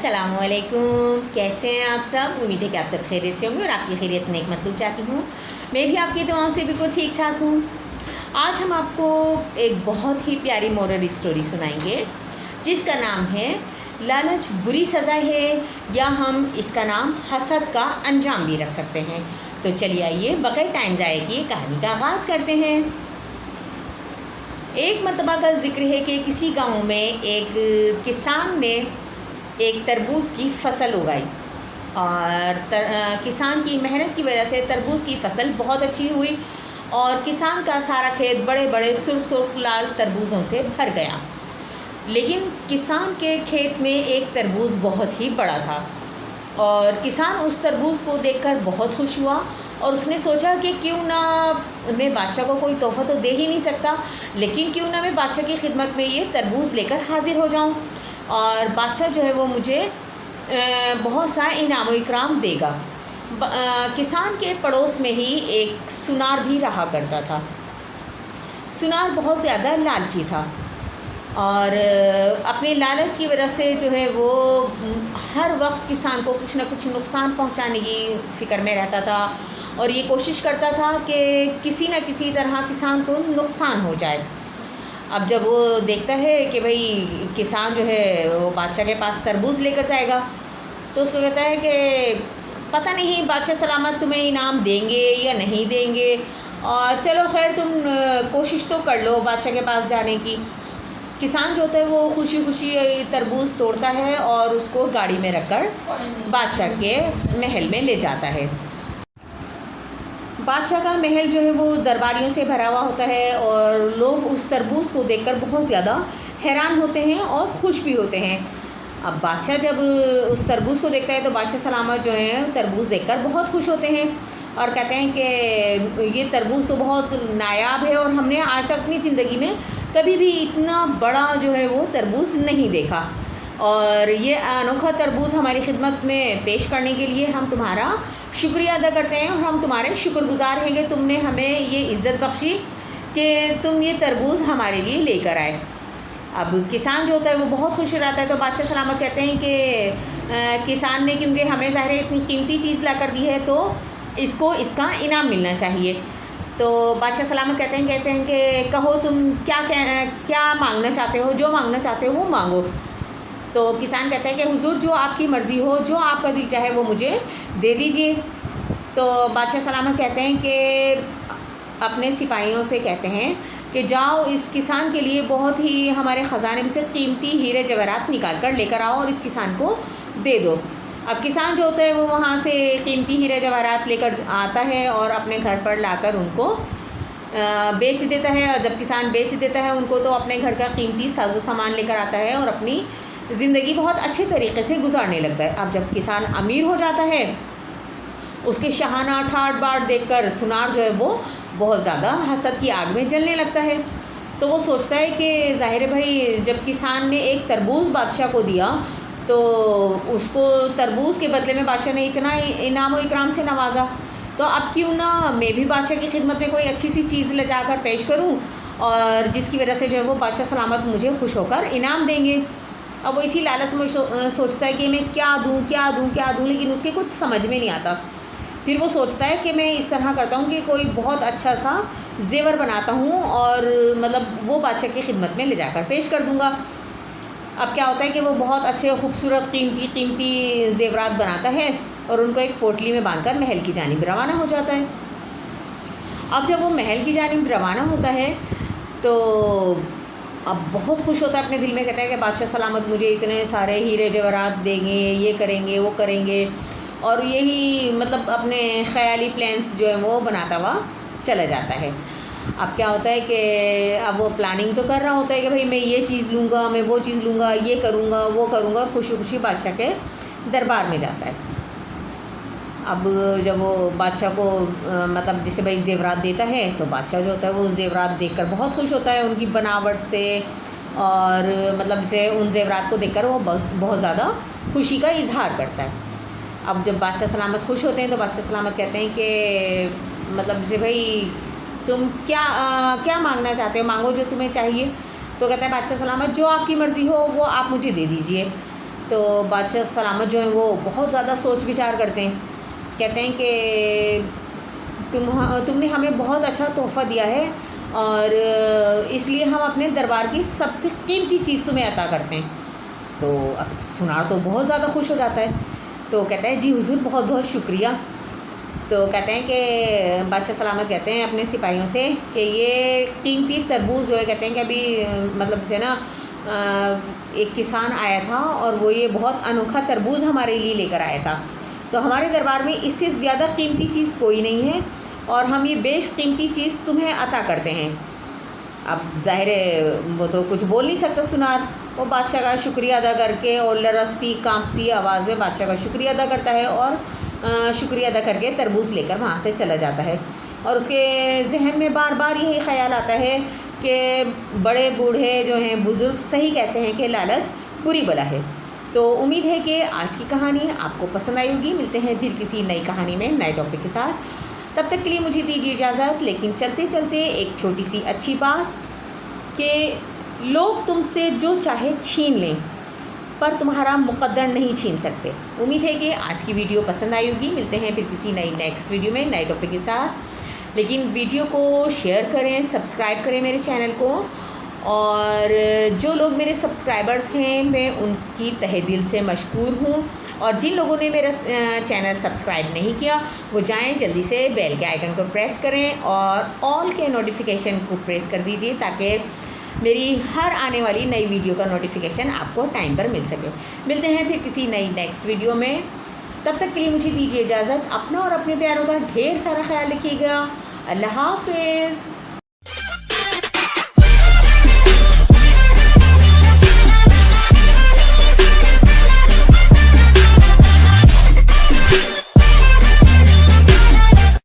अस्सलामुअलैकुम। कैसे हैं आप सब? उम्मीद है कि आप सब खैरियत से होंगे और आपकी खैरियत नेक मतलूब चाहती हूँ। मैं भी आपकी दुआओं से बिल्कुल ठीक ठाक हूँ। आज हम आपको एक बहुत ही प्यारी मोरल स्टोरी सुनाएंगे जिसका नाम है लालच बुरी सज़ा है, या हम इसका नाम हसद का अंजाम भी रख सकते हैं। तो चलिए आइए बगैर टाइम ज़ाया किए कहानी का आगाज़ करते हैं। एक मरतबा का जिक्र है कि किसी गांव में एक किसान ने एक तरबूज की फसल उगाई और किसान की मेहनत की वजह से तरबूज की फसल बहुत अच्छी हुई और किसान का सारा खेत बड़े बड़े सुर्ख सुर्ख लाल तरबूजों से भर गया। लेकिन किसान के खेत में एक तरबूज बहुत ही बड़ा था और किसान उस तरबूज को देखकर बहुत खुश हुआ और उसने सोचा कि क्यों ना मैं बादशाह को कोई तोहफ़ा तो दे ही नहीं सकता, लेकिन क्यों ना मैं बादशाह की खिदमत में ये तरबूज लेकर हाजिर हो जाऊं और बादशाह जो है वो मुझे बहुत सा इनाम इकराम देगा। किसान के पड़ोस में ही एक सुनार भी रहा करता था। सुनार बहुत ज़्यादा लालची था और अपने लालच की वजह से जो है वो हर वक्त किसान को कुछ ना कुछ नुकसान पहुंचाने की फ़िक्र में रहता था और ये कोशिश करता था कि किसी न किसी तरह किसान को नुकसान हो जाए। अब जब वो देखता है कि भाई किसान जो है वो बादशाह के पास तरबूज लेकर जाएगा तो उसको कहता है कि पता नहीं बादशाह सलामत तुम्हें इनाम देंगे या नहीं देंगे, और चलो खैर तुम कोशिश तो कर लो बादशाह के पास जाने की। किसान जो होता है वो खुशी खुशी तरबूज तोड़ता है और उसको गाड़ी में रखकर बादशाह के महल में ले जाता है। बादशाह का महल जो है वो दरबारियों से भरा हुआ होता है और लोग उस तरबूज को देखकर बहुत ज़्यादा हैरान होते हैं और खुश भी होते हैं। अब बादशाह जब उस तरबूज को देखता है तो बादशाह सलामत जो है तरबूज देखकर बहुत खुश होते हैं और कहते हैं कि ये तरबूज तो बहुत नायाब है और हमने आज तक अपनी ज़िंदगी में कभी भी इतना बड़ा जो है वो तरबूज नहीं देखा, और ये अनोखा तरबूज हमारी खिदमत में पेश करने के लिए हम तुम्हारा शुक्रिया अदा करते हैं और हम तुम्हारे शुक्रगुजार हैं कि तुमने हमें ये इज़्ज़त बख्शी कि तुम ये तरबूज हमारे लिए लेकर आए। अब किसान जो होता है वो बहुत खुश रहता है। तो बादशाह सलामत कहते हैं कि किसान ने क्योंकि हमें ज़ाहिर है इतनी कीमती चीज़ ला कर दी है तो इसको इसका इनाम मिलना चाहिए। तो बादशाह सलामत कहते हैं कि कहो तुम क्या मांगना चाहते हो, जो मांगना चाहते हो वो मांगो। तो किसान कहता है कि हुजूर जो आपकी मर्ज़ी हो, जो आपका दिल चाहे वो मुझे दे दीजिए। तो बादशाह सलामत कहते हैं कि अपने सिपाहियों से कहते हैं कि जाओ इस किसान के लिए बहुत ही हमारे ख़जाने में से कीमती हीरे जवाहरात निकाल कर लेकर आओ और इस किसान को दे दो। अब किसान जो होता है वो वहाँ से कीमती हीरे जवाहरात लेकर आता है और अपने घर पर लाकर उनको बेच देता है। और जब किसान बेच देता है उनको तो अपने घर का कीमती साजो सामान लेकर आता है और अपनी ज़िंदगी बहुत अच्छे तरीके से गुजारने लगता है। अब जब किसान अमीर हो जाता है उसके शाहाना ठाट बाट देखकर सुनार जो है वो बहुत ज़्यादा हसद की आग में जलने लगता है। तो वो सोचता है कि ज़ाहिर भाई जब किसान ने एक तरबूज बादशाह को दिया तो उसको तरबूज के बदले में बादशाह ने इतना इनाम व इकराम से नवाजा, तो अब क्यों ना मैं भी बादशाह की खिदमत में कोई अच्छी सी चीज़ ले जाकर पेश करूं और जिसकी वजह से जो है वो बादशाह सलामत मुझे खुश होकर इनाम देंगे। अब वो इसी लालच में सोचता है कि मैं क्या दूँ, लेकिन उसके कुछ समझ में नहीं आता। फिर वो सोचता है कि मैं इस तरह करता हूँ कि कोई बहुत अच्छा सा जेवर बनाता हूँ और मतलब वो बादशाह की खिदमत में ले जाकर पेश कर दूँगा। अब क्या होता है कि वो बहुत अच्छे खूबसूरत कीमती जेवरात बनाता है और उनको एक पोटली में बांधकर महल की जानिब रवाना हो जाता है। अब जब वो महल की जानिब रवाना होता है तो अब बहुत खुश होता है अपने दिल में, कहता है कि बादशाह सलामत मुझे इतने सारे हीरे जवाहरात देंगे, ये करेंगे वो करेंगे, और यही मतलब अपने ख़याली प्लान्स जो है वो बनाता हुआ चला जाता है। अब क्या होता है कि अब वो प्लानिंग तो कर रहा होता है कि भाई मैं ये चीज़ लूँगा, मैं वो चीज़ लूँगा, ये करूँगा वो करूँगा, खुशी खुशी बादशाह के दरबार में जाता है। अब जब वो बादशाह को मतलब जैसे भाई जेवरात देता है तो बादशाह जो होता है वो जेवरात देखकर बहुत खुश होता है उनकी बनावट से, और मतलब जैसे उन जेवरात को देखकर वो बहुत ज़्यादा खुशी का इजहार करता है। अब जब बादशाह सलामत खुश होते हैं तो बादशाह सलामत कहते हैं कि मतलब जैसे भाई तुम क्या मांगना चाहते हो, मांगो जो तुम्हें चाहिए। तो कहता है बादशाह सलामत जो आपकी मर्ज़ी हो वो आप मुझे दे दीजिए। तो बादशाह सलामत जो हैं वो बहुत ज़्यादा सोच विचार करते हैं। कहते हैं कि तुमने हमें बहुत अच्छा तोहफ़ा दिया है और इसलिए हम अपने दरबार की सबसे कीमती चीज़ तुम्हें अता करते हैं। तो अब सुनार तो बहुत ज़्यादा खुश हो जाता है। तो कहता है जी हुजूर बहुत बहुत शुक्रिया। तो कहते हैं कि बादशाह सलामत कहते हैं अपने सिपाहियों से कि ये कीमती तरबूज जो है, कहते हैं कि अभी मतलब जैसे ना एक किसान आया था और वो ये बहुत अनोखा तरबूज हमारे लिए लेकर आया था। तो हमारे दरबार में इससे ज़्यादा कीमती चीज़ कोई नहीं है और हम ये बेशकीमती चीज़ तुम्हें अता करते हैं। अब ज़ाहिर है वो तो कुछ बोल नहीं सकता सुनार, वो बादशाह का शुक्रिया अदा करके और लरसती कांपती आवाज़ में बादशाह का शुक्रिया अदा करता है और शुक्रिया अदा करके तरबूज लेकर वहाँ से चला जाता है। और उसके जहन में बार बार यही ख्याल आता है कि बड़े बूढ़े जो हैं बुज़ुर्ग सही कहते हैं कि लालच बुरी बला है। तो उम्मीद है कि आज की कहानी आपको पसंद आई होगी। मिलते हैं फिर किसी नई कहानी में नए टॉपिक के साथ। तब तक के लिए मुझे दीजिए इजाज़त। लेकिन चलते चलते एक छोटी सी अच्छी बात कि लोग तुमसे जो चाहे छीन लें पर तुम्हारा मुकद्दर नहीं छीन सकते। उम्मीद है कि आज की वीडियो पसंद आई होगी। मिलते हैं फिर किसी नई नेक्स्ट वीडियो में नए टॉपिक के साथ। लेकिन वीडियो को शेयर करें, सब्सक्राइब करें मेरे चैनल को। और जो लोग मेरे सब्सक्राइबर्स हैं मैं उनकी तहे दिल से मशकूर हूँ। और जिन लोगों ने मेरा चैनल सब्सक्राइब नहीं किया वो जाएं जल्दी से बेल के आइकन को प्रेस करें और ऑल के नोटिफिकेशन को प्रेस कर दीजिए ताकि मेरी हर आने वाली नई वीडियो का नोटिफिकेशन आपको टाइम पर मिल सके। मिलते हैं फिर किसी नई नेक्स्ट वीडियो में। तब तक के लिए मुझे दीजिए इजाज़त। अपना और अपने प्यारों का ढेर सारा ख्याल रखिएगा। अल्लाह हाफ़िज़।